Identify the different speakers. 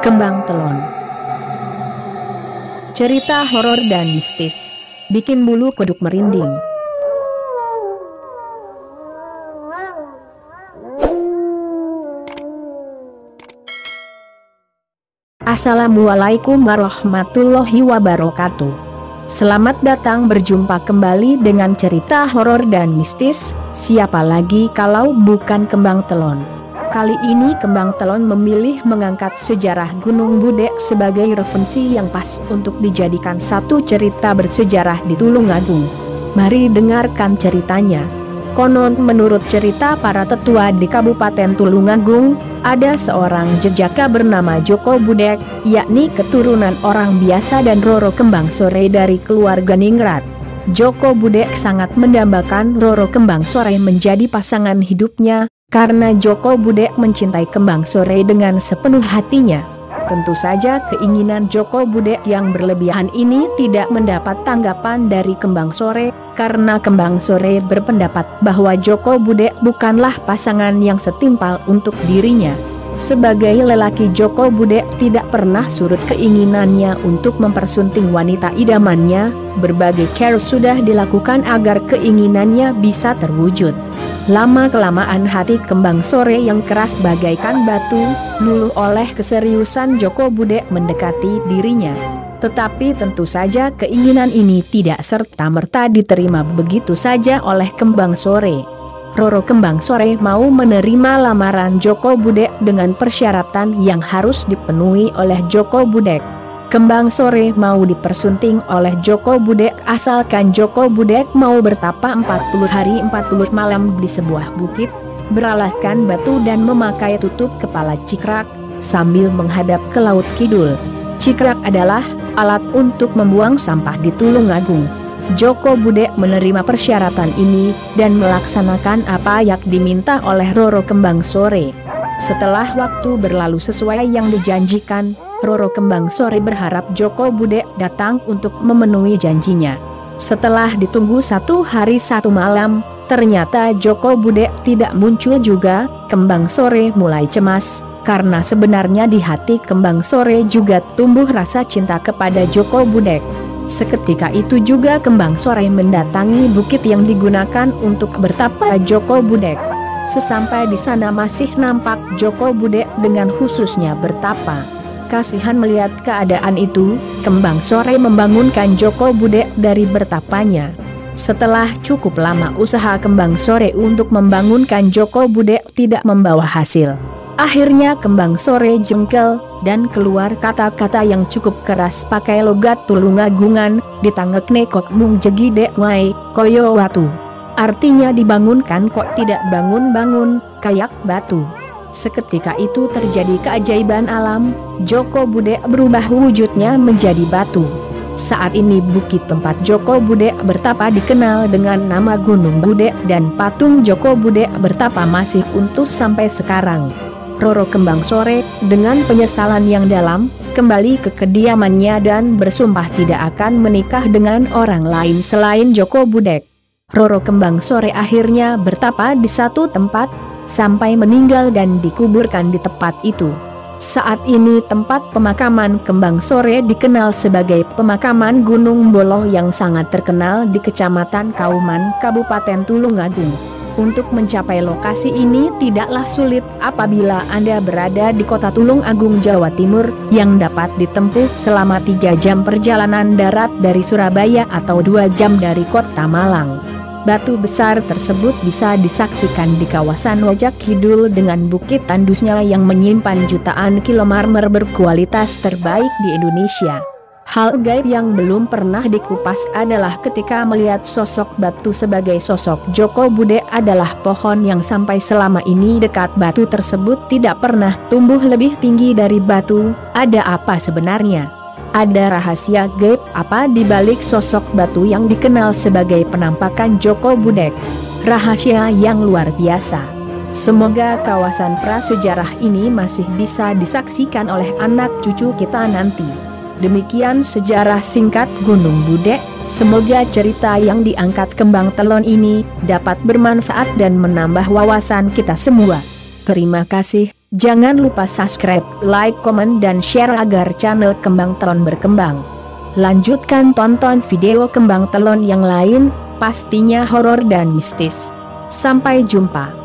Speaker 1: Kembang Telon. Cerita horor dan mistis, bikin bulu kuduk merinding. Assalamualaikum warahmatullahi wabarakatuh. Selamat datang berjumpa kembali dengan cerita horor dan mistis. Siapa lagi kalau bukan Kembang Telon? Kali ini Kembang Telon memilih mengangkat sejarah Gunung Bude sebagai referensi yang pas untuk dijadikan satu cerita bersejarah di Tulungagung. Mari dengarkan ceritanya. Konon menurut cerita para tetua di Kabupaten Tulungagung, ada seorang jejaka bernama Joko Budek, yakni keturunan orang biasa dan Roro Kembang Sore dari keluarga Ningrat. Joko Budek sangat mendambakan Roro Kembang Sore menjadi pasangan hidupnya, karena Joko Budek mencintai Kembang Sore dengan sepenuh hatinya. Tentu saja keinginan Joko Budek yang berlebihan ini tidak mendapat tanggapan dari Kembang Sore, karena Kembang Sore berpendapat bahwa Joko Budek bukanlah pasangan yang setimpal untuk dirinya. Sebagai lelaki, Joko Budek tidak pernah surut keinginannya untuk mempersunting wanita idamannya. Berbagai cara sudah dilakukan agar keinginannya bisa terwujud. Lama-kelamaan hati Kembang Sore yang keras bagaikan batu, luluh oleh keseriusan Joko Budek mendekati dirinya. Tetapi tentu saja keinginan ini tidak serta-merta diterima begitu saja oleh Kembang Sore. Roro Kembang Sore mau menerima lamaran Joko Budek dengan persyaratan yang harus dipenuhi oleh Joko Budek. Kembang Sore mau dipersunting oleh Joko Budek asalkan Joko Budek mau bertapa 40 hari 40 malam di sebuah bukit, beralaskan batu dan memakai tutup kepala cikrak, sambil menghadap ke laut kidul. Cikrak adalah alat untuk membuang sampah di Tulungagung. Joko Budek menerima persyaratan ini dan melaksanakan apa yang diminta oleh Roro Kembang Sore. Setelah waktu berlalu sesuai yang dijanjikan, Roro Kembang Sore berharap Joko Budek datang untuk memenuhi janjinya. Setelah ditunggu 1 hari 1 malam, ternyata Joko Budek tidak muncul juga. Kembang Sore mulai cemas, karena sebenarnya di hati Kembang Sore juga tumbuh rasa cinta kepada Joko Budek. Seketika itu juga Kembang Sore mendatangi bukit yang digunakan untuk bertapa Joko Budek. Sesampai di sana masih nampak Joko Budek dengan khususnya bertapa. Kasihan melihat keadaan itu, Kembang Sore membangunkan Joko Budek dari bertapanya. Setelah cukup lama usaha Kembang Sore untuk membangunkan Joko Budek tidak membawa hasil. Akhirnya Kembang Sore jengkel dan keluar kata-kata yang cukup keras pakai logat Tulungagungan, ditangek nekok mung jegi dek wai, koyo watu. Artinya dibangunkan kok tidak bangun-bangun, kayak batu. Seketika itu terjadi keajaiban alam, Joko Budek berubah wujudnya menjadi batu. Saat ini bukit tempat Joko Budek bertapa dikenal dengan nama Gunung Bude dan patung Joko Budek bertapa masih utuh sampai sekarang. Roro Kembang Sore dengan penyesalan yang dalam kembali ke kediamannya dan bersumpah tidak akan menikah dengan orang lain selain Joko Budek. Roro Kembang Sore akhirnya bertapa di satu tempat sampai meninggal dan dikuburkan di tempat itu. Saat ini tempat pemakaman Kembang Sore dikenal sebagai pemakaman Gunung Bolo yang sangat terkenal di Kecamatan Kauman, Kabupaten Tulungagung. Untuk mencapai lokasi ini tidaklah sulit apabila Anda berada di kota Tulungagung, Jawa Timur, yang dapat ditempuh selama 3 jam perjalanan darat dari Surabaya atau 2 jam dari kota Malang. Batu besar tersebut bisa disaksikan di kawasan Wajak Kidul dengan bukit tandusnya yang menyimpan jutaan kilo marmer berkualitas terbaik di Indonesia. Hal gaib yang belum pernah dikupas adalah ketika melihat sosok batu sebagai sosok Joko Budek adalah pohon yang sampai selama ini dekat batu tersebut tidak pernah tumbuh lebih tinggi dari batu. Ada apa sebenarnya? Ada rahasia gaib apa di balik sosok batu yang dikenal sebagai penampakan Joko Budek? Rahasia yang luar biasa. Semoga kawasan prasejarah ini masih bisa disaksikan oleh anak cucu kita nanti. Demikian sejarah singkat Gunung Bude. Semoga cerita yang diangkat Kembang Telon ini dapat bermanfaat dan menambah wawasan kita semua. Terima kasih, jangan lupa subscribe, like, komen dan share agar channel Kembang Telon berkembang. Lanjutkan tonton video Kembang Telon yang lain, pastinya horor dan mistis. Sampai jumpa.